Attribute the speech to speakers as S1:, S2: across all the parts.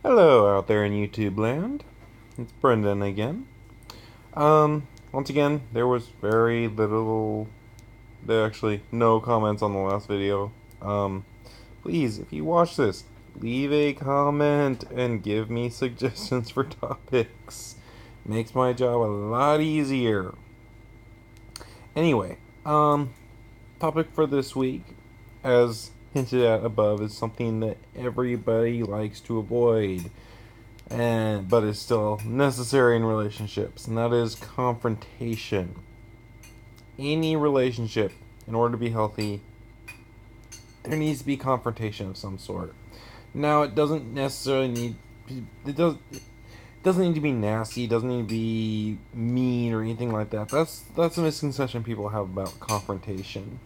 S1: Hello out there in YouTube land. It's Brendan again. Once again, there was very little, there actually no comments on the last video. Um, please, if you watch this, leave a comment and give me suggestions for topics. Makes my job a lot easier. Anyway, topic for this week, as hinted at above, is something that everybody likes to avoid but is still necessary in relationships, and that is confrontation. Any relationship, in order to be healthy, there needs to be confrontation of some sort. Now, it doesn't necessarily need it doesn't need to be nasty. It doesn't need to be mean or anything like that. That's a misconception people have about confrontation.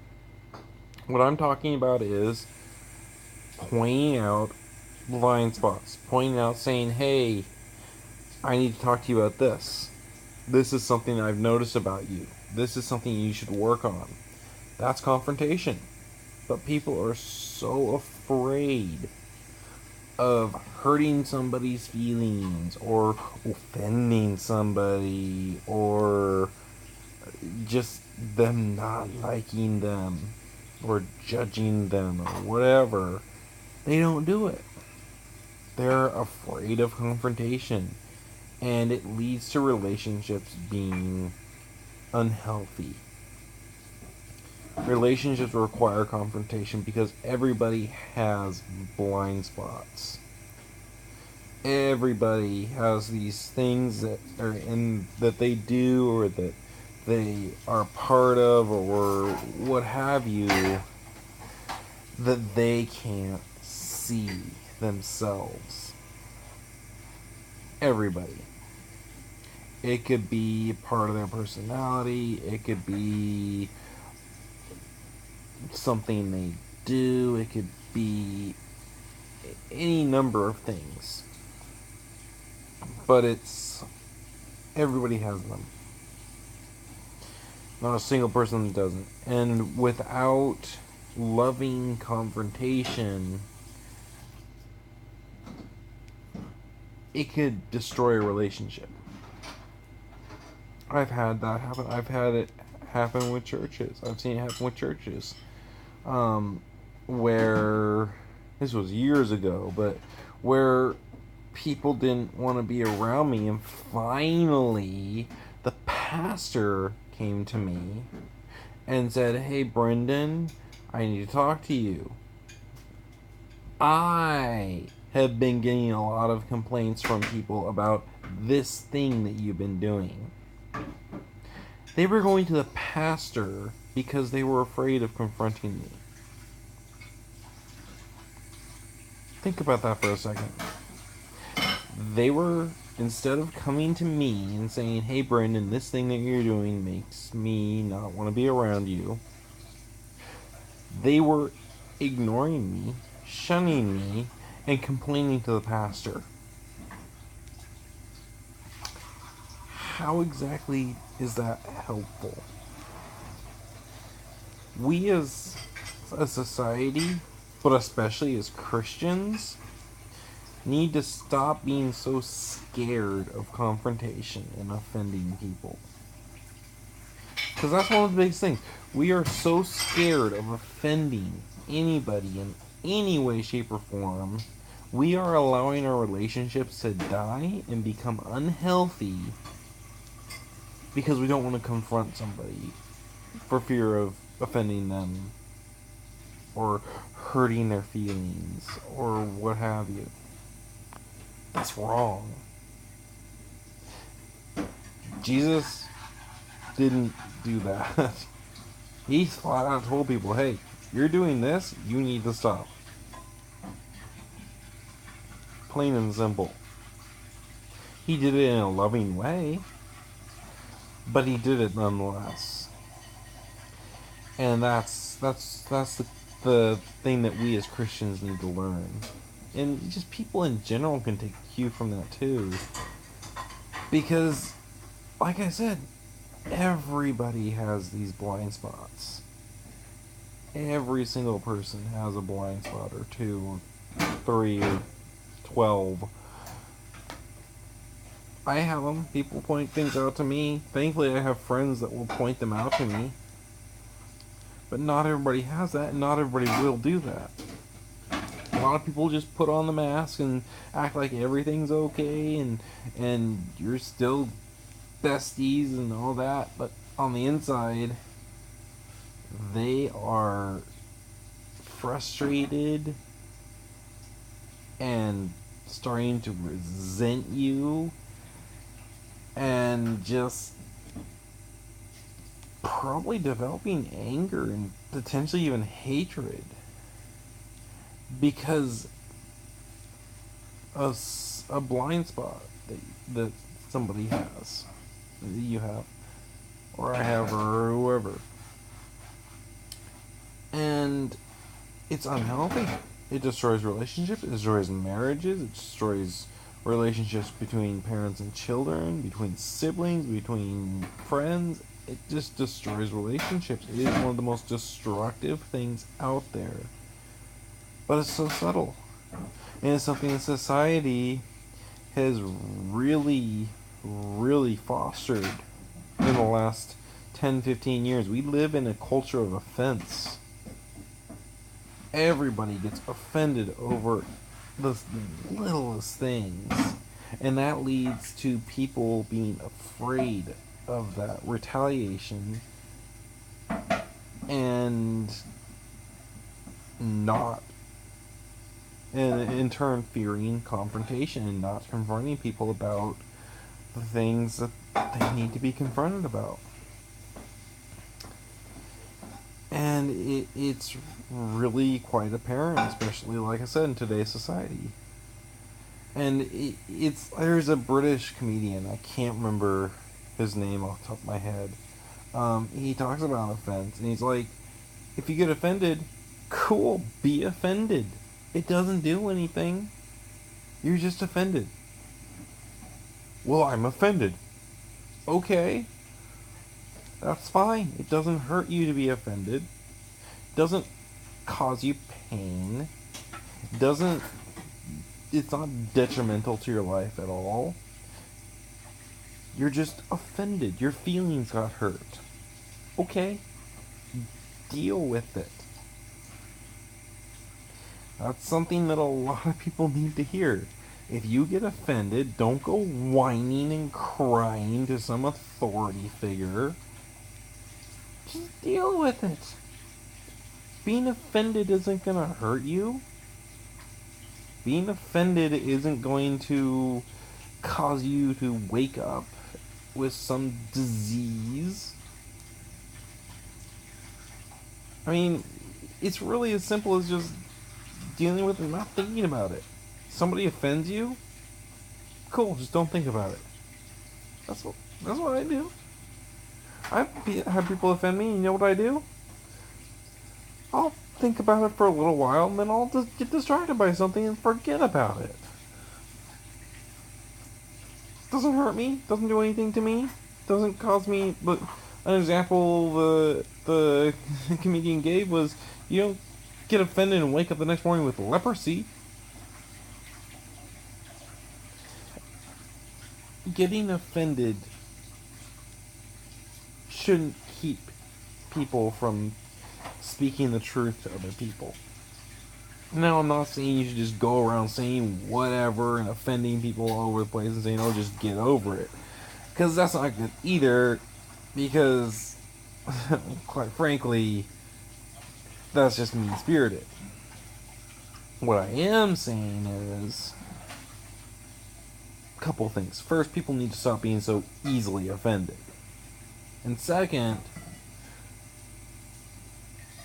S1: What I'm talking about is pointing out blind spots, pointing out, saying, "Hey, I need to talk to you about this. This is something I've noticed about you. This is something you should work on." That's confrontation. But people are so afraid of hurting somebody's feelings or offending somebody or just them not liking them or judging them or whatever. They don't do it. They're afraid of confrontation, and it leads to relationships being unhealthy. Relationships require confrontation because everybody has blind spots. Everybody has these things that are in that they do or that they are part of or what have you that they can't see themselves. Everybody. It could be part of their personality. It could be something they do. It could be any number of things. But everybody has them. Not a single person that doesn't. And without loving confrontation, it could destroy a relationship. I've had that happen. I've had it happen with churches. I've seen it happen with churches. Where this was years ago, but where people didn't want to be around me, and finally the pastor came to me and said, "Hey, Brendan, I need to talk to you. I have been getting a lot of complaints from people about this thing that you've been doing." They were going to the pastor because they were afraid of confronting me. Think about that for a second. They were, instead of coming to me and saying, "Hey, Brendan, this thing that you're doing makes me not want to be around you," they were ignoring me, shunning me, and complaining to the pastor. How exactly is that helpful? We as a society, but especially as Christians, need to stop being so scared of confrontation and offending people. Because that's one of the biggest things. We are so scared of offending anybody in any way, shape, or form. We are allowing our relationships to die and become unhealthy because we don't want to confront somebody for fear of offending them or hurting their feelings or what have you. That's wrong. Jesus didn't do that. He flat out told people, "Hey, you're doing this, you need to stop." Plain and simple. He did it in a loving way, but he did it nonetheless. And that's the thing that we as Christians need to learn. And just people in general can take cue from that too. Because, like I said, everybody has these blind spots. Every single person has a blind spot or two, or three, or 12, I have them. People point things out to me. Thankfully, I have friends that will point them out to me. But not everybody has that, and not everybody will do that. A lot of people just put on the mask and act like everything's okay, and you're still besties and all that. But on the inside, they are frustrated and starting to resent you and just probably developing anger and potentially even hatred because of a blind spot that somebody has, that you have, or I have, or whoever. And it's unhealthy. It destroys relationships, it destroys marriages, it destroys relationships between parents and children, between siblings, between friends. It just destroys relationships. It is one of the most destructive things out there. But it's so subtle. And it's something that society has really, really fostered in the last 10, 15 years. We live in a culture of offense. Everybody gets offended over the littlest things. And that leads to people being afraid of that retaliation and not, and in turn fearing confrontation and not confronting people about the things that they need to be confronted about. And it's really quite apparent, especially, like I said, in today's society. And there's a British comedian, I can't remember his name off the top of my head. He talks about offense, and he's like, if you get offended, cool, be offended. It doesn't do anything. You're just offended. Well, I'm offended. Okay. That's fine. It doesn't hurt you to be offended. It doesn't cause you pain. It's not detrimental to your life at all. You're just offended. Your feelings got hurt. Okay. Deal with it. That's something that a lot of people need to hear. If you get offended, don't go whining and crying to some authority figure. Just deal with it. Being offended isn't going to hurt you. Being offended isn't going to cause you to wake up with some disease. I mean, it's really as simple as just dealing with it and not thinking about it. Somebody offends you? Cool, just don't think about it. That's what I do. I've had people offend me, and you know what I do? I'll think about it for a little while, and then I'll just get distracted by something and forget about it. Doesn't hurt me, doesn't do anything to me, doesn't cause me. But an example the comedian gave was, you don't get offended and wake up the next morning with leprosy. Getting offended shouldn't keep people from speaking the truth to other people. Now, I'm not saying you should just go around saying whatever and offending people all over the place and saying, oh, just get over it. Because that's not good either, because, quite frankly, that's just mean-spirited. What I am saying is a couple things. First, people need to stop being so easily offended. And second,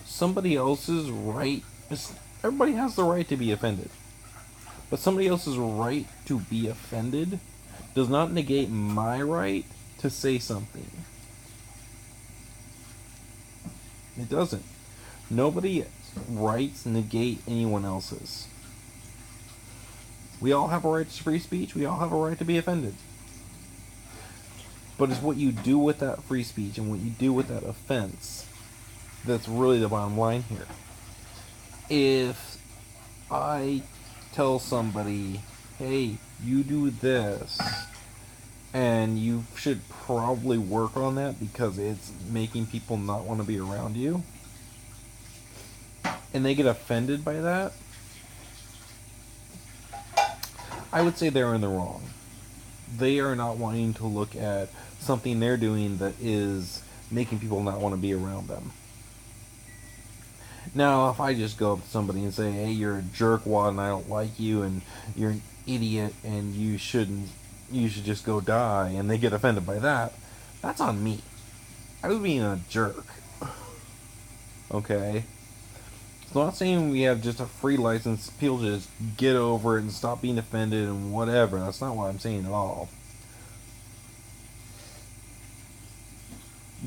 S1: somebody else's right... Everybody has the right to be offended. But somebody else's right to be offended does not negate my right to say something. It doesn't. Nobody's rights negate anyone else's. We all have a right to free speech. We all have a right to be offended. But it's what you do with that free speech and what you do with that offense that's really the bottom line here. If I tell somebody, hey, you do this, And you should probably work on that because it's making people not want to be around you. And they get offended by that. I would say they're in the wrong. They are not wanting to look at something they're doing that is making people not want to be around them. Now, if I just go up to somebody and say, "Hey, you're a jerkwad and I don't like you and you're an idiot and you should just go die," and they get offended by that, that's on me. I was being a jerk. Okay? So I'm not saying we have just a free license, people just get over it and stop being offended and whatever. That's not what I'm saying at all.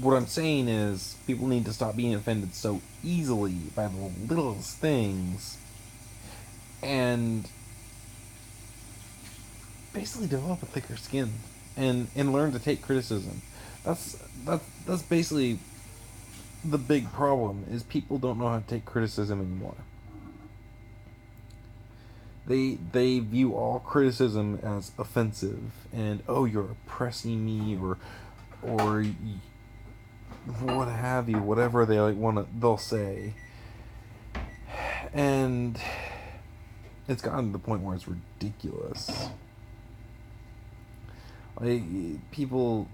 S1: What I'm saying is people need to stop being offended so easily by the littlest things and basically develop a thicker skin and learn to take criticism. That's basically the big problem is people don't know how to take criticism anymore. They view all criticism as offensive and, oh, you're oppressing me, or what have you, whatever they they'll say. And it's gotten to the point where it's ridiculous. Like people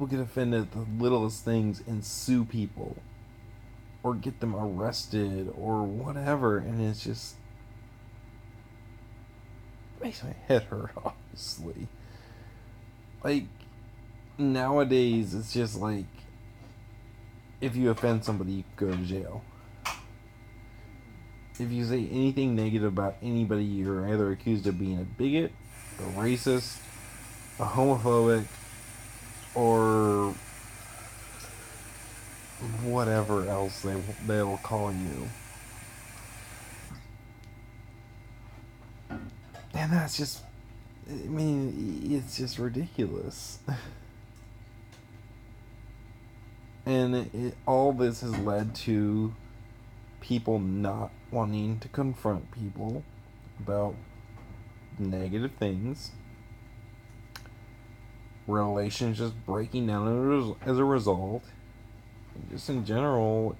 S1: get offended at the littlest things and sue people or get them arrested or whatever, and it's just makes my head hurt, honestly. Like nowadays it's just like if you offend somebody you go to jail. If you say anything negative about anybody, you're either accused of being a bigot, a racist, a homophobic, or whatever else they'll call you. And that's just, I mean, it's just ridiculous. And all this has led to people not wanting to confront people about negative things, relationships breaking down as a result, and just in general,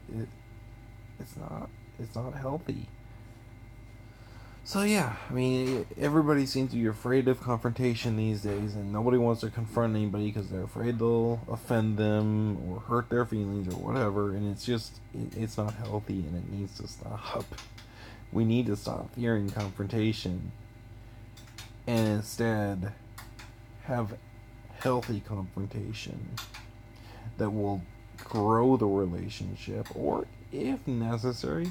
S1: it's not healthy. So yeah, I mean, everybody seems to be afraid of confrontation these days, and nobody wants to confront anybody because they're afraid they'll offend them or hurt their feelings or whatever, and it's not healthy and it needs to stop. We need to stop fearing confrontation and instead have healthy confrontation that will grow the relationship, or if necessary,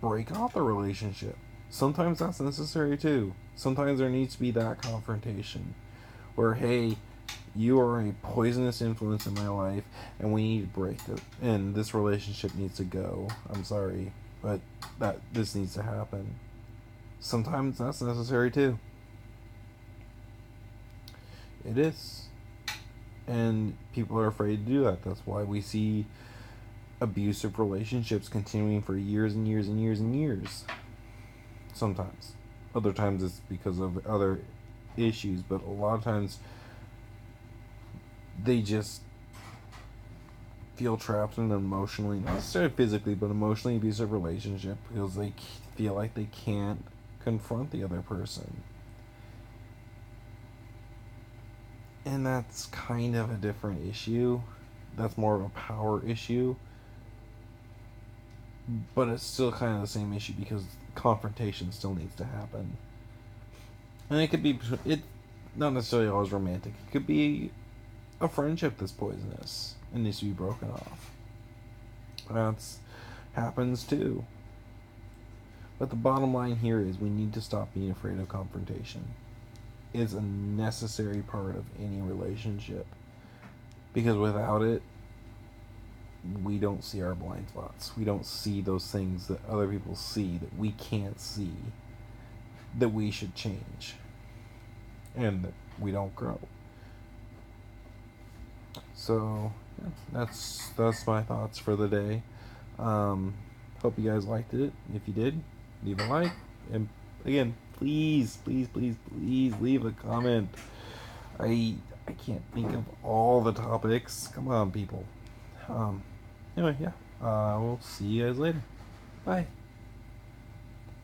S1: break off the relationship. Sometimes that's necessary too. Sometimes there needs to be that confrontation where, hey, you are a poisonous influence in my life and we need to break it, and this relationship needs to go. I'm sorry, but this needs to happen. Sometimes that's necessary too. It is. And people are afraid to do that. That's why we see abusive relationships continuing for years and years and years and years. Sometimes. Other times it's because of other issues, but a lot of times they just feel trapped in an emotionally, not necessarily physically, but emotionally abusive relationship because they feel like they can't confront the other person. And that's kind of a different issue. That's more of a power issue. But it's still kind of the same issue because confrontation still needs to happen. And it could be, it not necessarily always romantic. It could be a friendship that's poisonous and needs to be broken off. That's happens too. But the bottom line here is we need to stop being afraid of confrontation. It's a necessary part of any relationship. Because without it, we don't see our blind spots. We don't see those things that other people see that we can't see, that we should change, and that we don't grow. So yeah, that's my thoughts for the day. Hope you guys liked it. If you did, leave a like, and again, please, please, please, please leave a comment. I can't think of all the topics. Come on, people. Um, anyway, yeah. We'll see you guys later. Bye.